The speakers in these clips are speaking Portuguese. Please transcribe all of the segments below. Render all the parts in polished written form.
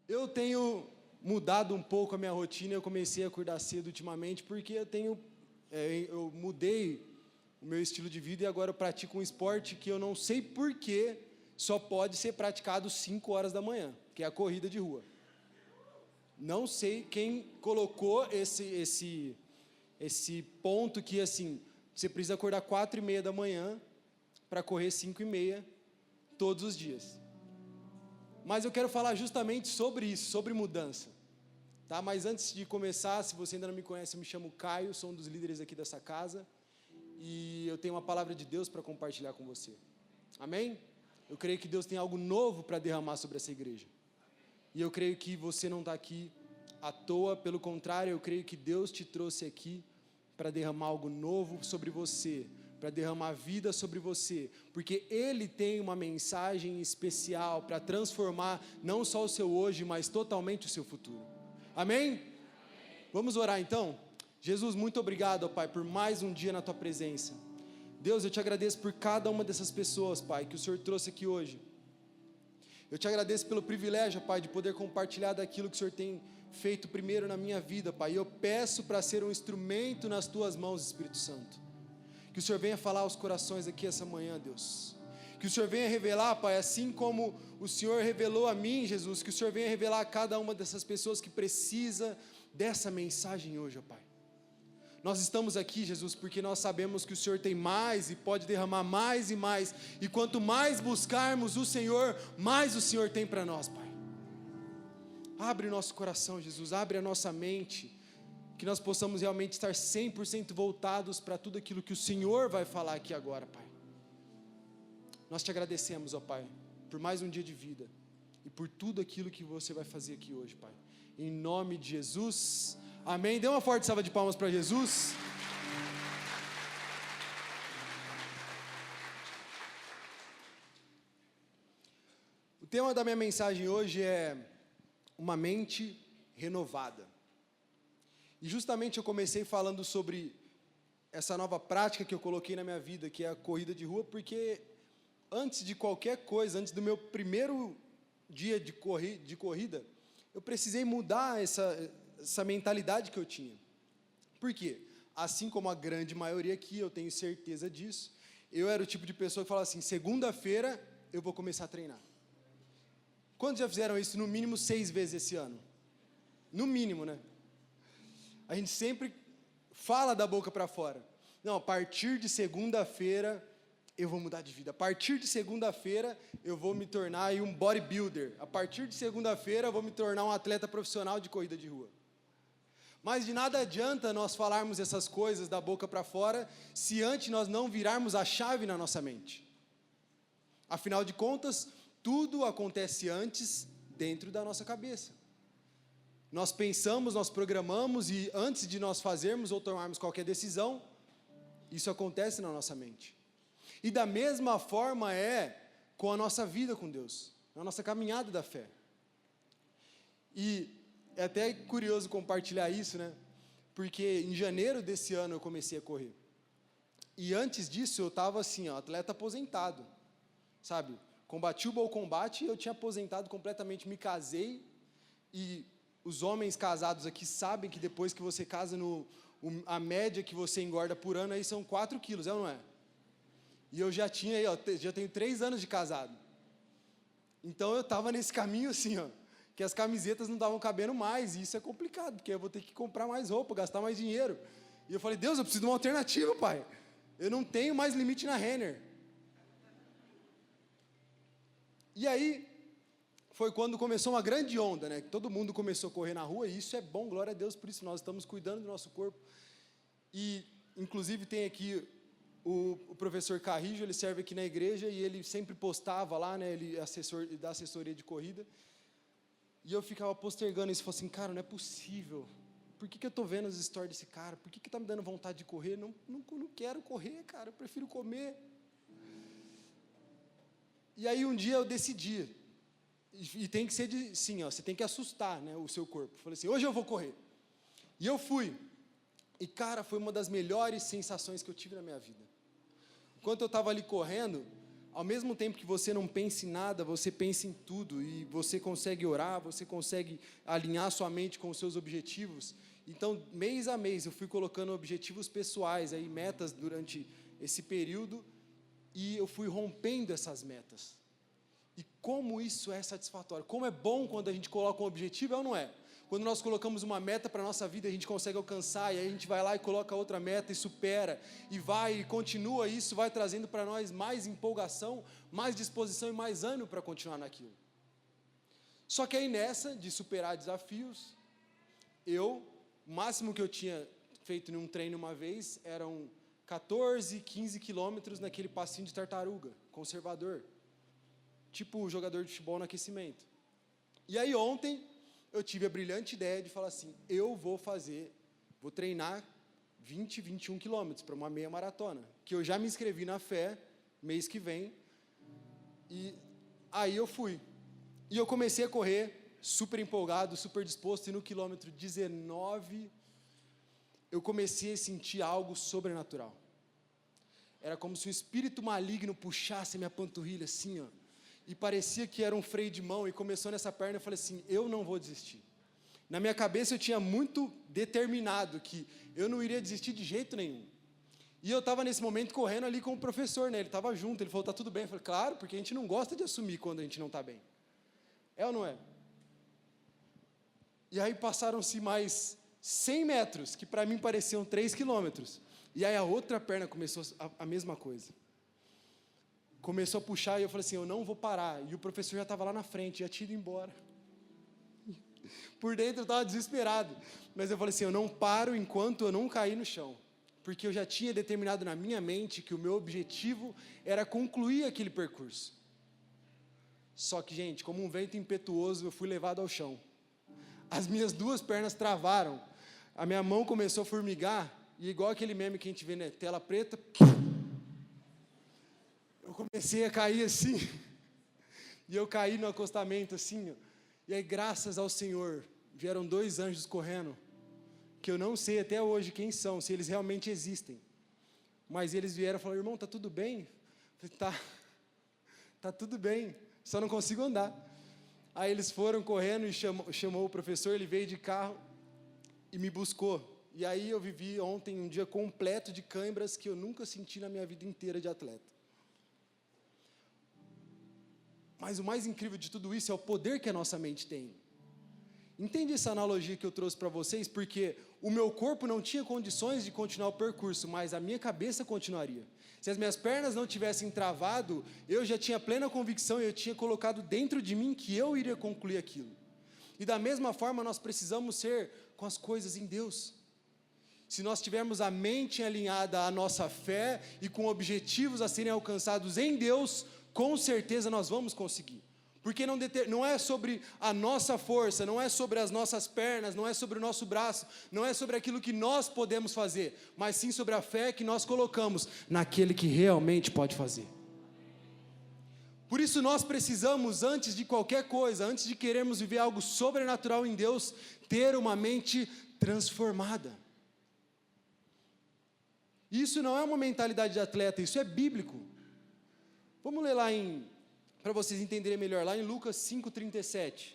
Eu tenho mudado um pouco a minha rotina, eu comecei a acordar cedo ultimamente, porque eu mudei o meu estilo de vida e agora eu pratico um esporte que eu não sei porquê só pode ser praticado 5 horas da manhã, que é a corrida de rua. Não sei quem colocou esse ponto que, assim, você precisa acordar 4:30 da manhã para correr 5:30 todos os dias. Mas eu quero falar justamente sobre isso, sobre mudança. Tá? Mas antes de começar, se você ainda não me conhece, eu me chamo Caio, sou um dos líderes aqui dessa casa. E eu tenho uma palavra de Deus para compartilhar com você. Amém? Eu creio que Deus tem algo novo para derramar sobre essa igreja. E eu creio que você não está aqui à toa, pelo contrário, eu creio que Deus te trouxe aqui para derramar algo novo sobre você, para derramar vida sobre você, porque Ele tem uma mensagem especial para transformar não só o seu hoje, mas totalmente o seu futuro. Amém? Vamos orar então? Jesus, muito obrigado, ó Pai, por mais um dia na Tua presença. Deus, eu te agradeço por cada uma dessas pessoas, Pai, que o Senhor trouxe aqui hoje. Eu te agradeço pelo privilégio, Pai, de poder compartilhar daquilo que o Senhor tem feito primeiro na minha vida, Pai. E eu peço para ser um instrumento nas Tuas mãos, Espírito Santo. Que o Senhor venha falar aos corações aqui essa manhã, Deus. Que o Senhor venha revelar, Pai, assim como o Senhor revelou a mim, Jesus, que o Senhor venha revelar a cada uma dessas pessoas que precisa dessa mensagem hoje, ó Pai. Nós estamos aqui, Jesus, porque nós sabemos que o Senhor tem mais e pode derramar mais e mais. E quanto mais buscarmos o Senhor, mais o Senhor tem para nós, Pai. Abre o nosso coração, Jesus, abre a nossa mente, que nós possamos realmente estar 100% voltados para tudo aquilo que o Senhor vai falar aqui agora, Pai. Nós te agradecemos, ó Pai, por mais um dia de vida e por tudo aquilo que você vai fazer aqui hoje, Pai. Em nome de Jesus, amém. Dê uma forte salva de palmas para Jesus. O tema da minha mensagem hoje é uma mente renovada. E justamente eu comecei falando sobre essa nova prática que eu coloquei na minha vida, que é a corrida de rua, porque antes de qualquer coisa, antes do meu primeiro dia de corrida, eu precisei mudar essa mentalidade que eu tinha. Por quê? Assim como a grande maioria aqui, eu tenho certeza disso, eu era o tipo de pessoa que falava assim, segunda-feira eu vou começar a treinar. Quantos já fizeram isso no mínimo 6 vezes esse ano? No mínimo, né? A gente sempre fala da boca para fora. Não, a partir de segunda-feira eu vou mudar de vida. A partir de segunda-feira eu vou me tornar aí um bodybuilder. A partir de segunda-feira eu vou me tornar um atleta profissional de corrida de rua. Mas de nada adianta nós falarmos essas coisas da boca para fora se antes nós não virarmos a chave na nossa mente. Afinal de contas, tudo acontece antes dentro da nossa cabeça. Nós pensamos, nós programamos e antes de nós fazermos ou tomarmos qualquer decisão, isso acontece na nossa mente. E da mesma forma é com a nossa vida com Deus, na nossa caminhada da fé. E é até curioso compartilhar isso, né? Porque em janeiro desse ano eu comecei a correr. E antes disso eu estava assim, ó, atleta aposentado, sabe? Combati o bom combate e eu tinha aposentado completamente, me casei e os homens casados aqui sabem que depois que você casa, a média que você engorda por ano aí são 4 quilos, é ou não é? E eu já tinha aí, ó, já tenho 3 anos de casado. Então eu estava nesse caminho assim, ó, que as camisetas não estavam cabendo mais, e isso é complicado, porque eu vou ter que comprar mais roupa, gastar mais dinheiro. E eu falei, Deus, eu preciso de uma alternativa, Pai. Eu não tenho mais limite na Renner. E aí, foi quando começou uma grande onda, né? Que todo mundo começou a correr na rua, e isso é bom, glória a Deus por isso, nós estamos cuidando do nosso corpo. E, inclusive, tem aqui o professor Carrijo, ele serve aqui na igreja, e ele sempre postava lá, né? Ele é assessor da assessoria de corrida. E eu ficava postergando isso, falei assim, cara, não é possível. Por que eu estou vendo as stories desse cara? Por que está me dando vontade de correr? Não quero correr, cara, eu prefiro comer. E aí um dia eu decidi, e tem que ser sim, ó, você tem que assustar, né, o seu corpo. Falei assim, hoje eu vou correr. E eu fui. E cara, foi uma das melhores sensações que eu tive na minha vida. Enquanto eu estava ali correndo, ao mesmo tempo que você não pensa em nada, você pensa em tudo, e você consegue orar, você consegue alinhar sua mente com os seus objetivos. Então, mês a mês, eu fui colocando objetivos pessoais, aí, metas durante esse período, e eu fui rompendo essas metas. E como isso é satisfatório, como é bom quando a gente coloca um objetivo, é ou não é? Quando nós colocamos uma meta para a nossa vida, a gente consegue alcançar, e aí a gente vai lá e coloca outra meta e supera, e vai e continua, e isso vai trazendo para nós mais empolgação, mais disposição e mais ânimo para continuar naquilo. Só que aí nessa, de superar desafios, o máximo que eu tinha feito em um treino uma vez, eram 14, 15 quilômetros naquele passinho de tartaruga, conservador, tipo jogador de futebol no aquecimento. E aí ontem, eu tive a brilhante ideia de falar assim, vou treinar 20, 21 quilômetros para uma meia maratona, que eu já me inscrevi na fé, mês que vem, e aí eu fui. E eu comecei a correr, super empolgado, super disposto, e no quilômetro 19, eu comecei a sentir algo sobrenatural. Era como se um espírito maligno puxasse a minha panturrilha assim, ó, e parecia que era um freio de mão, e começou nessa perna, eu falei assim, eu não vou desistir. Na minha cabeça eu tinha muito determinado que eu não iria desistir de jeito nenhum. E eu estava nesse momento correndo ali com o professor, né? Ele estava junto, ele falou, tá tudo bem? Eu falei, claro, porque a gente não gosta de assumir quando a gente não está bem. É ou não é? E aí passaram-se mais 100 metros, que para mim pareciam 3 quilômetros. E aí a outra perna começou a mesma coisa. Começou a puxar e eu falei assim, eu não vou parar. E o professor já estava lá na frente, já tinha ido embora. Por dentro eu estava desesperado. Mas eu falei assim, eu não paro enquanto eu não cair no chão. Porque eu já tinha determinado na minha mente que o meu objetivo era concluir aquele percurso. Só que, gente, como um vento impetuoso, eu fui levado ao chão. As minhas duas pernas travaram. A minha mão começou a formigar. E igual aquele meme que a gente vê na tela preta... Eu comecei a cair assim, e eu caí no acostamento assim, e aí graças ao Senhor, vieram 2 anjos correndo, que eu não sei até hoje quem são, se eles realmente existem, mas eles vieram e falaram, irmão, tá tudo bem? Eu falei, tá tudo bem, só não consigo andar. Aí eles foram correndo e chamou o professor, ele veio de carro e me buscou, e aí eu vivi ontem um dia completo de câimbras que eu nunca senti na minha vida inteira de atleta. Mas o mais incrível de tudo isso é o poder que a nossa mente tem. Entende essa analogia que eu trouxe para vocês? Porque o meu corpo não tinha condições de continuar o percurso, mas a minha cabeça continuaria. Se as minhas pernas não tivessem travado, eu já tinha plena convicção, eu tinha colocado dentro de mim que eu iria concluir aquilo. E da mesma forma nós precisamos ser com as coisas em Deus. Se nós tivermos a mente alinhada à nossa fé e com objetivos a serem alcançados em Deus, com certeza nós vamos conseguir, porque não é sobre a nossa força, não é sobre as nossas pernas, não é sobre o nosso braço, não é sobre aquilo que nós podemos fazer, mas sim sobre a fé que nós colocamos naquele que realmente pode fazer. Por isso nós precisamos, antes de qualquer coisa, antes de querermos viver algo sobrenatural em Deus, ter uma mente transformada. Isso não é uma mentalidade de atleta, isso é bíblico. Vamos ler lá para vocês entenderem melhor, lá em Lucas 5,37.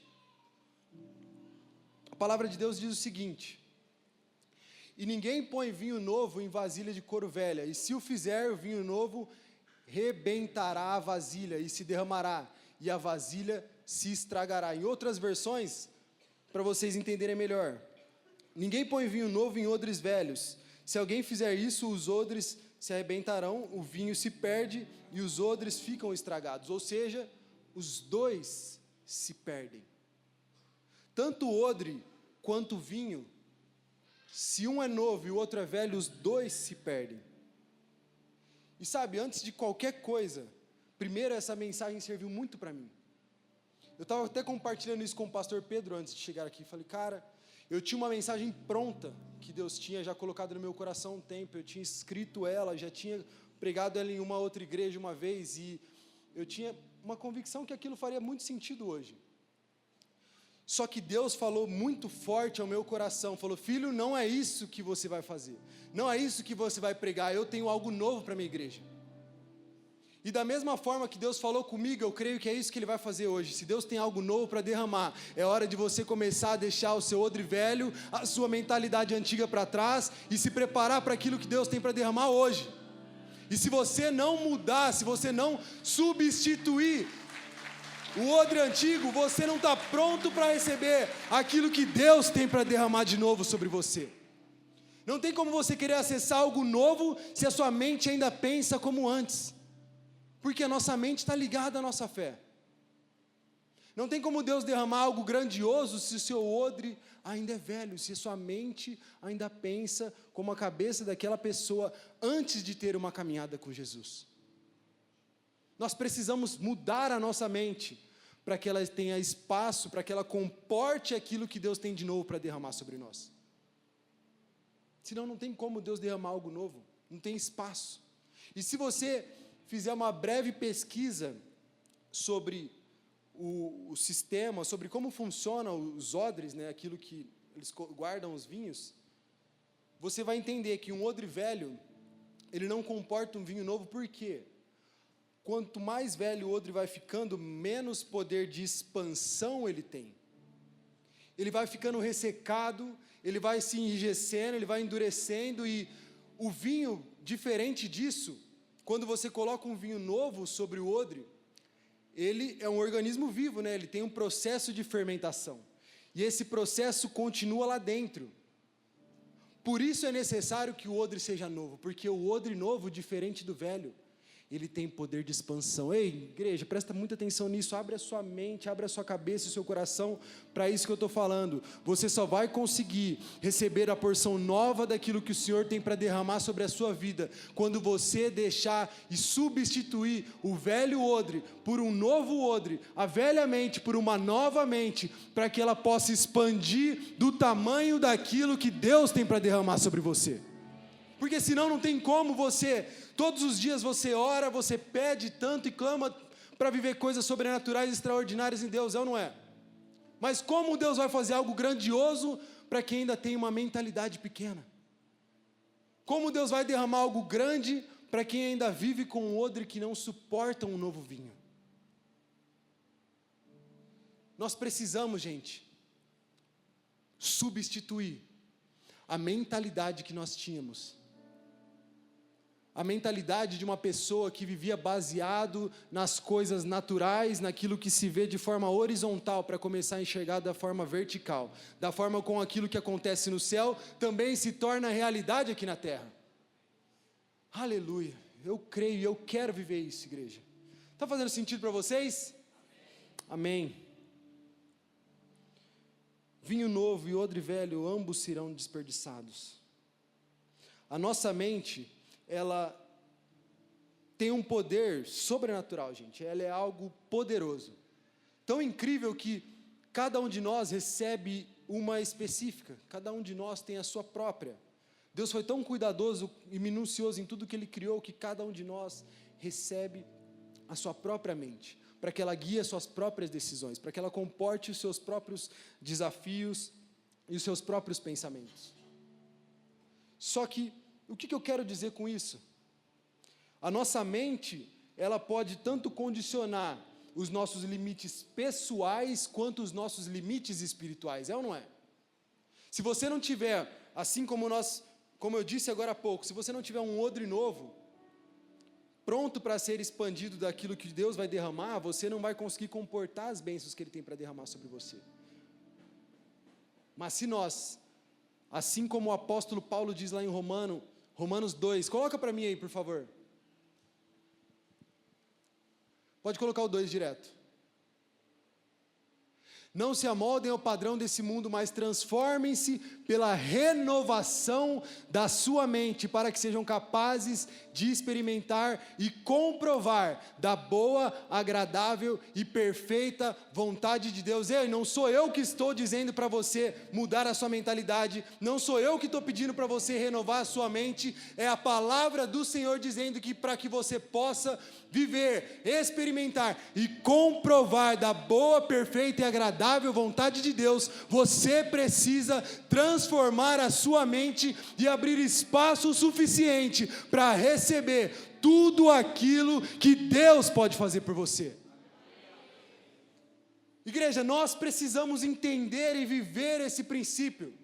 A palavra de Deus diz o seguinte: e ninguém põe vinho novo em vasilha de couro velha, e se o fizer, o vinho novo rebentará a vasilha e se derramará, e a vasilha se estragará. Em outras versões, para vocês entenderem melhor, ninguém põe vinho novo em odres velhos, se alguém fizer isso, os odres se arrebentarão, o vinho se perde e os odres ficam estragados, ou seja, os dois se perdem. Tanto o odre quanto o vinho, se um é novo e o outro é velho, os dois se perdem. E sabe, antes de qualquer coisa, primeiro essa mensagem serviu muito para mim. Eu estava até compartilhando isso com o pastor Pedro antes de chegar aqui, falei, cara, eu tinha uma mensagem pronta, que Deus tinha já colocado no meu coração há um tempo, eu tinha escrito ela, já tinha pregado ela em uma outra igreja uma vez, e eu tinha uma convicção que aquilo faria muito sentido hoje. Só que Deus falou muito forte ao meu coração, falou, filho, não é isso que você vai fazer, não é isso que você vai pregar, eu tenho algo novo para a minha igreja. E da mesma forma que Deus falou comigo, eu creio que é isso que Ele vai fazer hoje. Se Deus tem algo novo para derramar, é hora de você começar a deixar o seu odre velho, a sua mentalidade antiga para trás e se preparar para aquilo que Deus tem para derramar hoje. E se você não mudar, se você não substituir o odre antigo, você não está pronto para receber aquilo que Deus tem para derramar de novo sobre você. Não tem como você querer acessar algo novo se a sua mente ainda pensa como antes. Porque a nossa mente está ligada à nossa fé. Não tem como Deus derramar algo grandioso se o seu odre ainda é velho, se a sua mente ainda pensa como a cabeça daquela pessoa antes de ter uma caminhada com Jesus. Nós precisamos mudar a nossa mente para que ela tenha espaço, para que ela comporte aquilo que Deus tem de novo para derramar sobre nós. Senão não tem como Deus derramar algo novo, não tem espaço. E se você fizer uma breve pesquisa sobre o sistema, sobre como funcionam os odres, né, aquilo que eles guardam os vinhos, você vai entender que um odre velho, ele não comporta um vinho novo. Por quê? Quanto mais velho o odre vai ficando, menos poder de expansão ele tem. Ele vai ficando ressecado, ele vai se enrijecendo, ele vai endurecendo, e o vinho, diferente disso, quando você coloca um vinho novo sobre o odre, ele é um organismo vivo, né? Ele tem um processo de fermentação, e esse processo continua lá dentro. Por isso é necessário que o odre seja novo, porque o odre novo, diferente do velho, ele tem poder de expansão. Ei, igreja, presta muita atenção nisso, abre a sua mente, abre a sua cabeça e o seu coração para isso que eu estou falando. Você só vai conseguir receber a porção nova daquilo que o Senhor tem para derramar sobre a sua vida, quando você deixar e substituir o velho odre por um novo odre, a velha mente por uma nova mente, para que ela possa expandir do tamanho daquilo que Deus tem para derramar sobre você. Porque senão não tem como você, todos os dias você ora, você pede tanto e clama para viver coisas sobrenaturais, extraordinárias em Deus, é ou não é? Mas como Deus vai fazer algo grandioso para quem ainda tem uma mentalidade pequena? Como Deus vai derramar algo grande para quem ainda vive com um odre que não suporta um novo vinho? Nós precisamos, gente, substituir a mentalidade que nós tínhamos. A mentalidade de uma pessoa que vivia baseado nas coisas naturais, naquilo que se vê de forma horizontal, para começar a enxergar da forma vertical, da forma com aquilo que acontece no céu, também se torna realidade aqui na terra. Aleluia, eu creio e eu quero viver isso, igreja. Está fazendo sentido para vocês? Amém. Vinho novo e odre velho, ambos serão desperdiçados. A nossa mente, ela tem um poder sobrenatural, gente. Ela é algo poderoso, tão incrível que cada um de nós recebe uma específica, cada um de nós tem a sua própria. Deus foi tão cuidadoso e minucioso em tudo que Ele criou, que cada um de nós recebe a sua própria mente, para que ela guie as suas próprias decisões, para que ela comporte os seus próprios desafios e os seus próprios pensamentos. Só que, o que eu quero dizer com isso? A nossa mente, ela pode tanto condicionar os nossos limites pessoais, quanto os nossos limites espirituais, é ou não é? Se você não tiver, assim como eu disse agora há pouco, se você não tiver um odre novo, pronto para ser expandido daquilo que Deus vai derramar, você não vai conseguir comportar as bênçãos que Ele tem para derramar sobre você. Mas se nós, assim como o apóstolo Paulo diz lá em Romanos 2, coloca para mim aí, por favor. Pode colocar o 2 direto. Não se amoldem ao padrão desse mundo, mas transformem-se pela renovação da sua mente, para que sejam capazes de experimentar e comprovar da boa, agradável e perfeita vontade de Deus. Ei, não sou eu que estou dizendo para você mudar a sua mentalidade, não sou eu que estou pedindo para você renovar a sua mente, é a palavra do Senhor dizendo que para que você possa viver, experimentar e comprovar da boa, perfeita e agradável vontade de Deus, você precisa transformar a sua mente e abrir espaço suficiente para receber tudo aquilo que Deus pode fazer por você. Igreja, nós precisamos entender e viver esse princípio,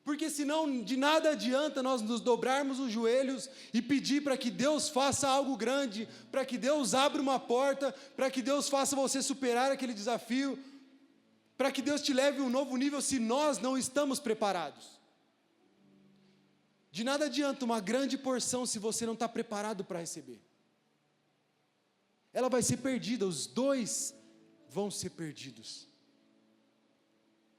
porque senão de nada adianta nós nos dobrarmos os joelhos e pedir para que Deus faça algo grande, para que Deus abra uma porta, para que Deus faça você superar aquele desafio, para que Deus te leve a um novo nível, se nós não estamos preparados. De nada adianta uma grande porção se você não está preparado para receber. Ela vai ser perdida, os dois vão ser perdidos.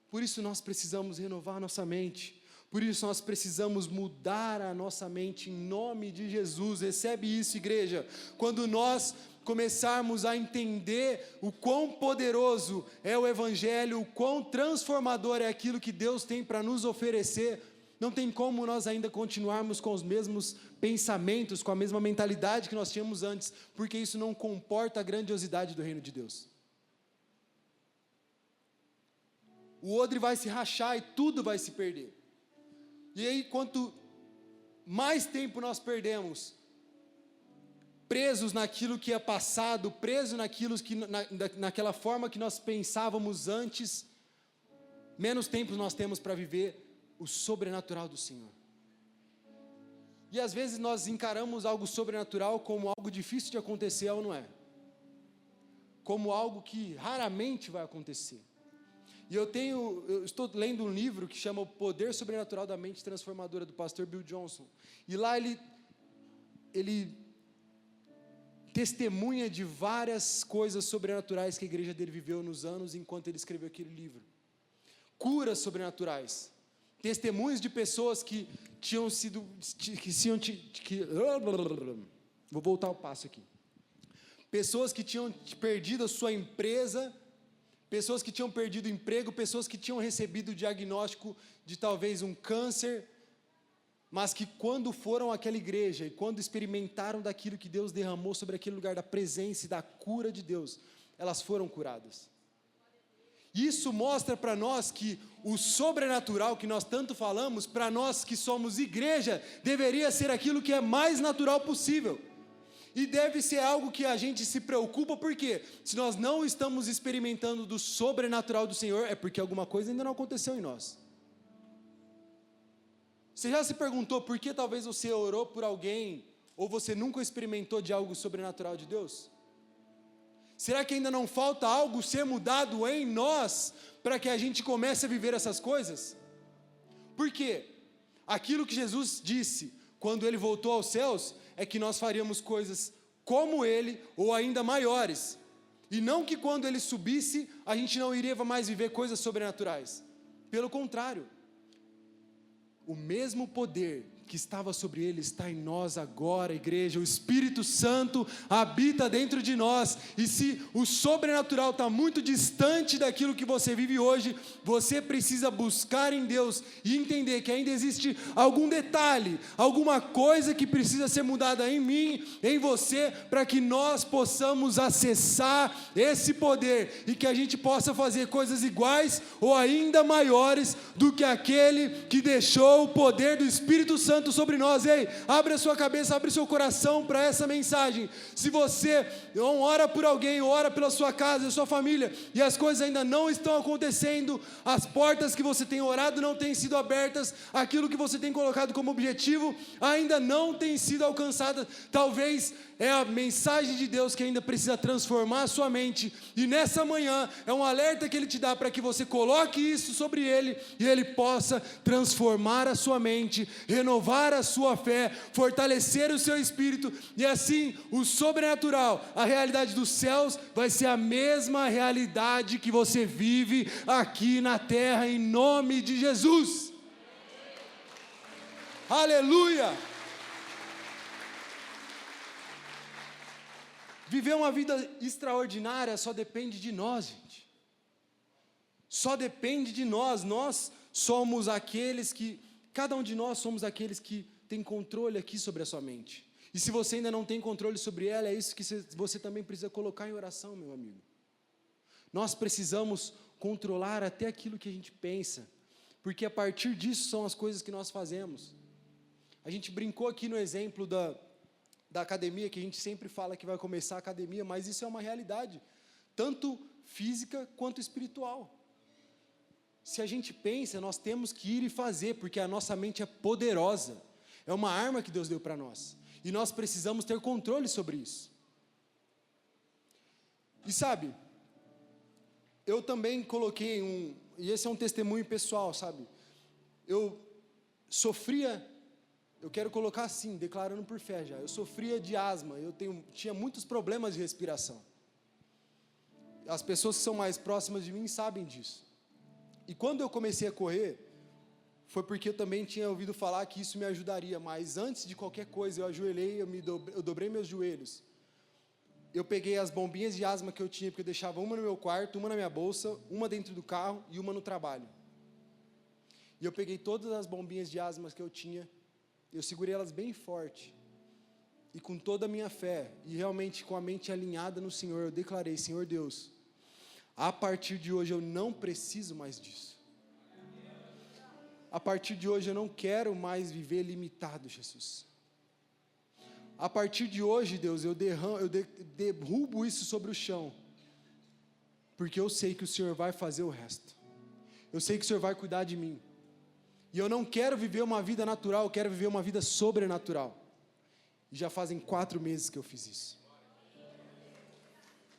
Por isso nós precisamos renovar nossa mente, por isso nós precisamos mudar a nossa mente em nome de Jesus. Recebe isso, igreja, quando nós começarmos a entender o quão poderoso é o Evangelho, o quão transformador é aquilo que Deus tem para nos oferecer, não tem como nós ainda continuarmos com os mesmos pensamentos, com a mesma mentalidade que nós tínhamos antes, porque isso não comporta a grandiosidade do reino de Deus. O odre vai se rachar e tudo vai se perder. E aí, quanto mais tempo nós perdemos presos naquilo que é passado, presos naquilo que, naquela forma que nós pensávamos antes, menos tempo nós temos para viver o sobrenatural do Senhor. E às vezes nós encaramos algo sobrenatural como algo difícil de acontecer, ou não é? Como algo que raramente vai acontecer. E eu estou lendo um livro que chama O Poder Sobrenatural da Mente Transformadora, do pastor Bill Johnson. E lá ele testemunha de várias coisas sobrenaturais que a igreja dele viveu nos anos enquanto ele escreveu aquele livro. Curas sobrenaturais. Testemunhos de pessoas que tinham sido... vou voltar ao passo aqui. Pessoas que tinham perdido a sua empresa, pessoas que tinham perdido o emprego, pessoas que tinham recebido o diagnóstico de talvez um câncer, mas que quando foram àquela igreja e quando experimentaram daquilo que Deus derramou sobre aquele lugar, da presença e da cura de Deus, elas foram curadas. Isso mostra para nós que o sobrenatural que nós tanto falamos, para nós que somos igreja, deveria ser aquilo que é mais natural possível. E deve ser algo que a gente se preocupa, porque se nós não estamos experimentando do sobrenatural do Senhor, é porque alguma coisa ainda não aconteceu em nós. Você já se perguntou por que talvez você orou por alguém, ou você nunca experimentou de algo sobrenatural de Deus? Será que ainda não falta algo ser mudado em nós, para que a gente comece a viver essas coisas? Por quê? Aquilo que Jesus disse, quando Ele voltou aos céus, é que nós faríamos coisas como Ele, ou ainda maiores, e não que quando Ele subisse, a gente não iria mais viver coisas sobrenaturais, pelo contrário, o mesmo poder que estava sobre Ele está em nós agora, igreja. O Espírito Santo habita dentro de nós, e se o sobrenatural está muito distante daquilo que você vive hoje, você precisa buscar em Deus e entender que ainda existe algum detalhe, alguma coisa que precisa ser mudada em mim, em você, para que nós possamos acessar esse poder, e que a gente possa fazer coisas iguais ou ainda maiores do que aquele que deixou o poder do Espírito Santo sobre nós. Ei, abre a sua cabeça, abre o seu coração para essa mensagem. Se você não ora por alguém, ora pela sua casa, sua família, e as coisas ainda não estão acontecendo, as portas que você tem orado não têm sido abertas, aquilo que você tem colocado como objetivo ainda não tem sido alcançado, talvez é a mensagem de Deus que ainda precisa transformar a sua mente, e nessa manhã é um alerta que Ele te dá para que você coloque isso sobre Ele, e Ele possa transformar a sua mente, renovar a sua fé, fortalecer o seu espírito, e assim o sobrenatural, a realidade dos céus, vai ser a mesma realidade que você vive aqui na terra, em nome de Jesus. Aleluia! Viver uma vida extraordinária só depende de nós, gente. Só depende de nós. Nós somos aqueles que, cada um de nós somos aqueles que tem controle aqui sobre a sua mente. E se você ainda não tem controle sobre ela, é isso que você também precisa colocar em oração, meu amigo. Nós precisamos controlar até aquilo que a gente pensa, porque a partir disso são as coisas que nós fazemos. A gente brincou aqui no exemplo da academia, que a gente sempre fala que vai começar a academia, mas isso é uma realidade, tanto física quanto espiritual. Se a gente pensa, nós temos que ir e fazer, porque a nossa mente é poderosa, é uma arma que Deus deu para nós, e nós precisamos ter controle sobre isso. E sabe, eu também coloquei e esse é um testemunho pessoal, sabe, eu quero colocar assim, declarando por fé já, eu sofria de asma, tinha muitos problemas de respiração, as pessoas que são mais próximas de mim sabem disso, e quando eu comecei a correr, foi porque eu também tinha ouvido falar que isso me ajudaria, mas antes de qualquer coisa, eu ajoelhei, eu dobrei meus joelhos, eu peguei as bombinhas de asma que eu tinha, porque eu deixava uma no meu quarto, uma na minha bolsa, uma dentro do carro e uma no trabalho, e eu peguei todas as bombinhas de asma que eu tinha, eu segurei elas bem forte, e com toda a minha fé, e realmente com a mente alinhada no Senhor, eu declarei: Senhor Deus, a partir de hoje eu não preciso mais disso, a partir de hoje eu não quero mais viver limitado, Jesus, a partir de hoje, Deus, eu derrubo isso sobre o chão, porque eu sei que o Senhor vai fazer o resto, eu sei que o Senhor vai cuidar de mim, e eu não quero viver uma vida natural, eu quero viver uma vida sobrenatural. E já fazem 4 meses que eu fiz isso.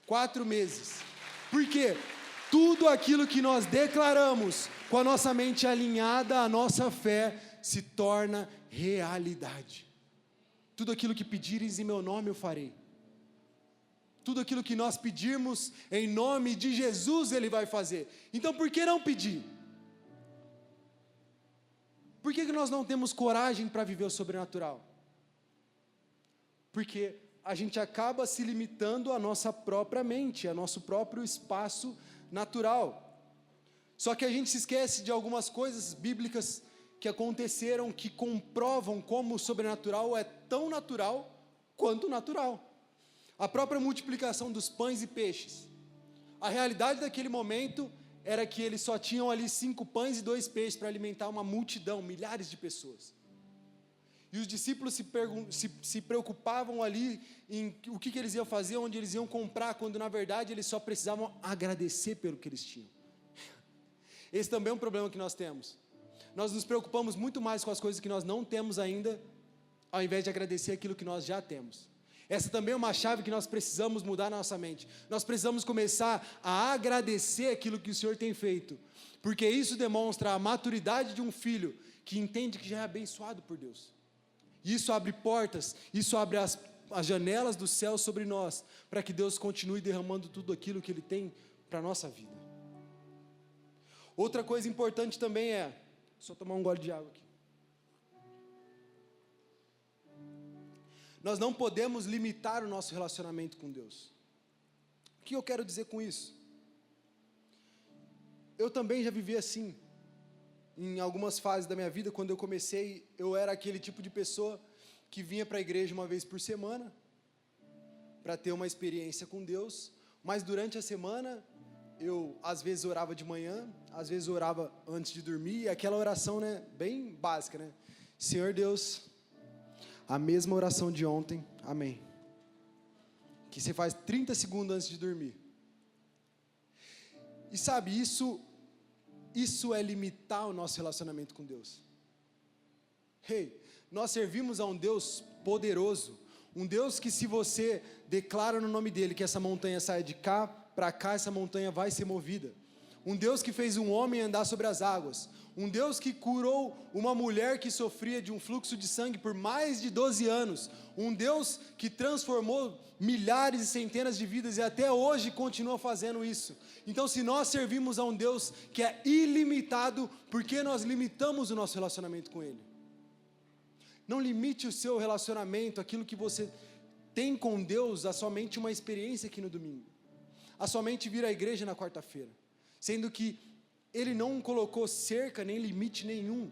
4 meses. Por quê? Tudo aquilo que nós declaramos, com a nossa mente alinhada, a nossa fé se torna realidade. Tudo aquilo que pedires em meu nome eu farei. Tudo aquilo que nós pedirmos em nome de Jesus, Ele vai fazer. Então por que não pedir? Por que nós não temos coragem para viver o sobrenatural? Porque a gente acaba se limitando à nossa própria mente, ao nosso próprio espaço natural. Só que a gente se esquece de algumas coisas bíblicas que aconteceram, que comprovam como o sobrenatural é tão natural quanto natural. A própria multiplicação dos pães e peixes. A realidade daquele momento era que eles só tinham ali 5 pães e 2 peixes para alimentar uma multidão, milhares de pessoas. E os discípulos se preocupavam ali em o que eles iam fazer, onde eles iam comprar, quando na verdade eles só precisavam agradecer pelo que eles tinham. Esse também é um problema que nós temos. Nós nos preocupamos muito mais com as coisas que nós não temos ainda, ao invés de agradecer aquilo que nós já temos. Essa também é uma chave que nós precisamos mudar na nossa mente. Nós precisamos começar a agradecer aquilo que o Senhor tem feito, porque isso demonstra a maturidade de um filho que entende que já é abençoado por Deus. Isso abre portas, isso abre as janelas do céu sobre nós, para que Deus continue derramando tudo aquilo que Ele tem para a nossa vida. Outra coisa importante também só tomar um gole de água aqui. Nós não podemos limitar o nosso relacionamento com Deus. O que eu quero dizer com isso? Eu também já vivi assim, em algumas fases da minha vida. Quando eu comecei, eu era aquele tipo de pessoa que vinha para a igreja uma vez por semana, para ter uma experiência com Deus, mas durante a semana, eu às vezes orava de manhã, às vezes orava antes de dormir, e aquela oração, bem básica, Senhor Deus, a mesma oração de ontem, amém, que você faz 30 segundos antes de dormir. E sabe, isso é limitar o nosso relacionamento com Deus. Nós servimos a um Deus poderoso, um Deus que, se você declara no nome dele que essa montanha sai de cá para cá, essa montanha vai ser movida. Um Deus que fez um homem andar sobre as águas, um Deus que curou uma mulher que sofria de um fluxo de sangue por mais de 12 anos, um Deus que transformou milhares e centenas de vidas e até hoje continua fazendo isso. Então, se nós servimos a um Deus que é ilimitado, por que nós limitamos o nosso relacionamento com Ele? Não limite o seu relacionamento, aquilo que você tem com Deus, a somente uma experiência aqui no domingo, a somente vir à igreja na quarta-feira, sendo que Ele não colocou cerca nem limite nenhum.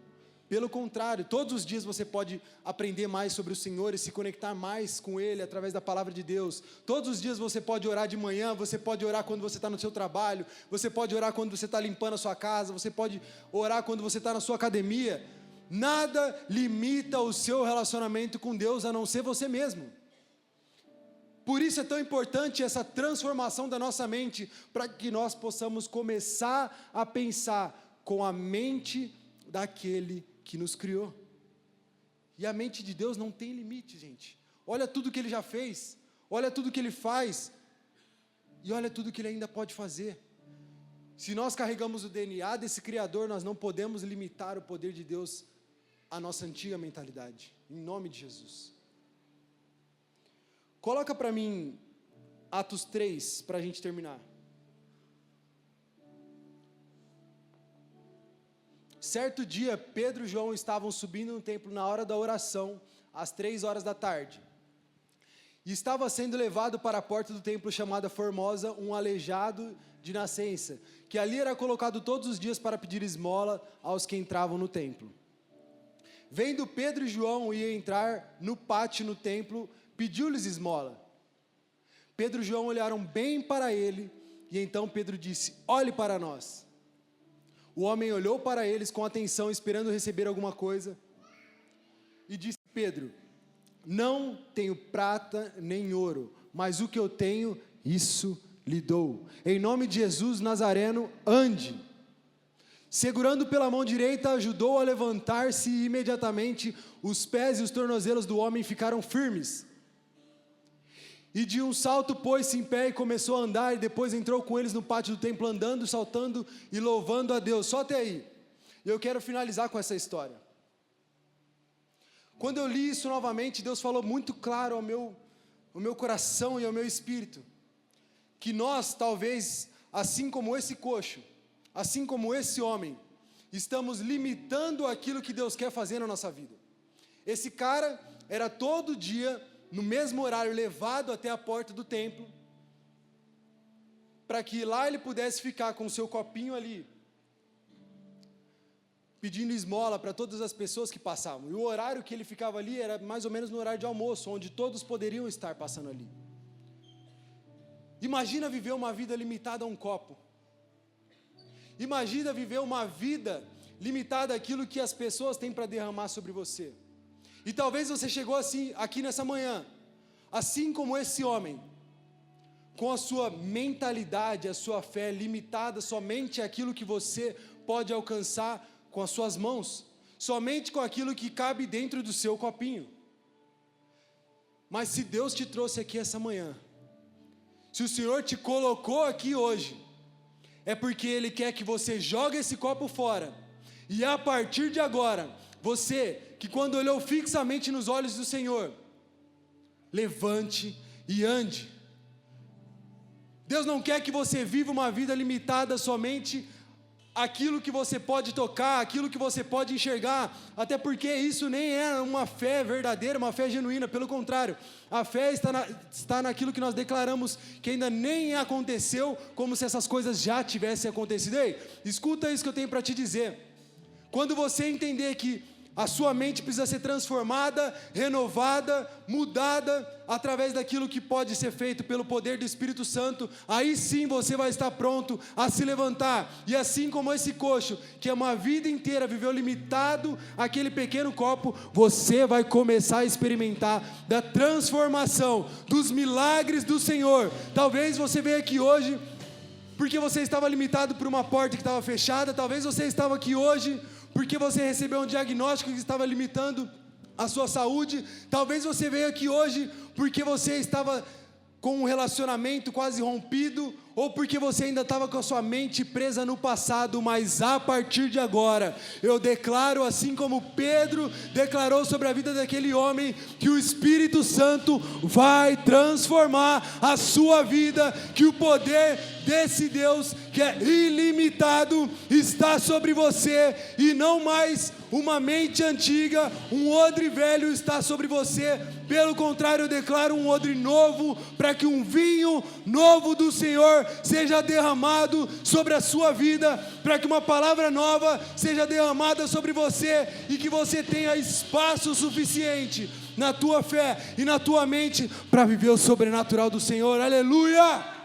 Pelo contrário, todos os dias você pode aprender mais sobre o Senhor e se conectar mais com Ele através da palavra de Deus. Todos os dias você pode orar de manhã, você pode orar quando você está no seu trabalho, você pode orar quando você está limpando a sua casa, você pode orar quando você está na sua academia. Nada limita o seu relacionamento com Deus, a não ser você mesmo. Por isso é tão importante essa transformação da nossa mente, para que nós possamos começar a pensar com a mente daquele que nos criou. E a mente de Deus não tem limite, gente. Olha tudo que Ele já fez, olha tudo que Ele faz, e olha tudo que Ele ainda pode fazer. Se nós carregamos o DNA desse Criador, nós não podemos limitar o poder de Deus à nossa antiga mentalidade, em nome de Jesus. Coloca para mim Atos 3, para a gente terminar. Certo dia, Pedro e João estavam subindo no templo na hora da oração, às 3 horas da tarde. E estava sendo levado para a porta do templo chamada Formosa, um aleijado de nascença, que ali era colocado todos os dias para pedir esmola aos que entravam no templo. Vendo Pedro e João ir entrar no pátio no templo, pediu-lhes esmola. Pedro e João olharam bem para ele, e então Pedro disse: olhe para nós. O homem olhou para eles com atenção, esperando receber alguma coisa, e disse: Pedro, não tenho prata nem ouro, mas o que eu tenho, isso lhe dou. Em nome de Jesus Nazareno, ande. Segurando pela mão direita, ajudou a levantar-se, e imediatamente os pés e os tornozelos do homem ficaram firmes. E de um salto pôs-se em pé e começou a andar, e depois entrou com eles no pátio do templo, andando, saltando e louvando a Deus. Só até aí. E eu quero finalizar com essa história. Quando eu li isso novamente, Deus falou muito claro ao meu coração e ao meu espírito, que nós, talvez, assim como esse coxo, assim como esse homem, estamos limitando aquilo que Deus quer fazer na nossa vida. Esse cara era todo dia, no mesmo horário, levado até a porta do templo, para que lá ele pudesse ficar com o seu copinho ali, pedindo esmola para todas as pessoas que passavam. E o horário que ele ficava ali era mais ou menos no horário de almoço, onde todos poderiam estar passando ali. Imagina viver uma vida limitada a um copo. Imagina viver uma vida limitada àquilo que as pessoas têm para derramar sobre você. E talvez você chegou assim, aqui nessa manhã, assim como esse homem, com a sua mentalidade, a sua fé limitada somente àquilo que você pode alcançar com as suas mãos, somente com aquilo que cabe dentro do seu copinho. Mas se Deus te trouxe aqui essa manhã, se o Senhor te colocou aqui hoje, é porque Ele quer que você jogue esse copo fora, e a partir de agora, você, que quando olhou fixamente nos olhos do Senhor, levante e ande. Deus não quer que você viva uma vida limitada somente àquilo que você pode tocar, aquilo que você pode enxergar, até porque isso nem é uma fé verdadeira, uma fé genuína, pelo contrário, a fé está naquilo que nós declaramos que ainda nem aconteceu, como se essas coisas já tivessem acontecido. Ei, escuta isso que eu tenho para te dizer. Quando você entender que a sua mente precisa ser transformada, renovada, mudada, através daquilo que pode ser feito pelo poder do Espírito Santo, aí sim você vai estar pronto a se levantar, e assim como esse coxo, que uma vida inteira viveu limitado àquele pequeno copo, você vai começar a experimentar da transformação, dos milagres do Senhor. Talvez você veja aqui hoje, porque você estava limitado por uma porta que estava fechada, talvez você estava aqui hoje, porque você recebeu um diagnóstico que estava limitando a sua saúde, talvez você veio aqui hoje porque você estava com um relacionamento quase rompido, ou porque você ainda estava com a sua mente presa no passado, mas a partir de agora, eu declaro, assim como Pedro declarou sobre a vida daquele homem, que o Espírito Santo vai transformar a sua vida, que o poder desse Deus, que é ilimitado, está sobre você, e não mais uma mente antiga, um odre velho está sobre você. Pelo contrário, eu declaro um odre novo, para que um vinho novo do Senhor seja derramado sobre a sua vida, para que uma palavra nova seja derramada sobre você, e que você tenha espaço suficiente na tua fé e na tua mente para viver o sobrenatural do Senhor. Aleluia!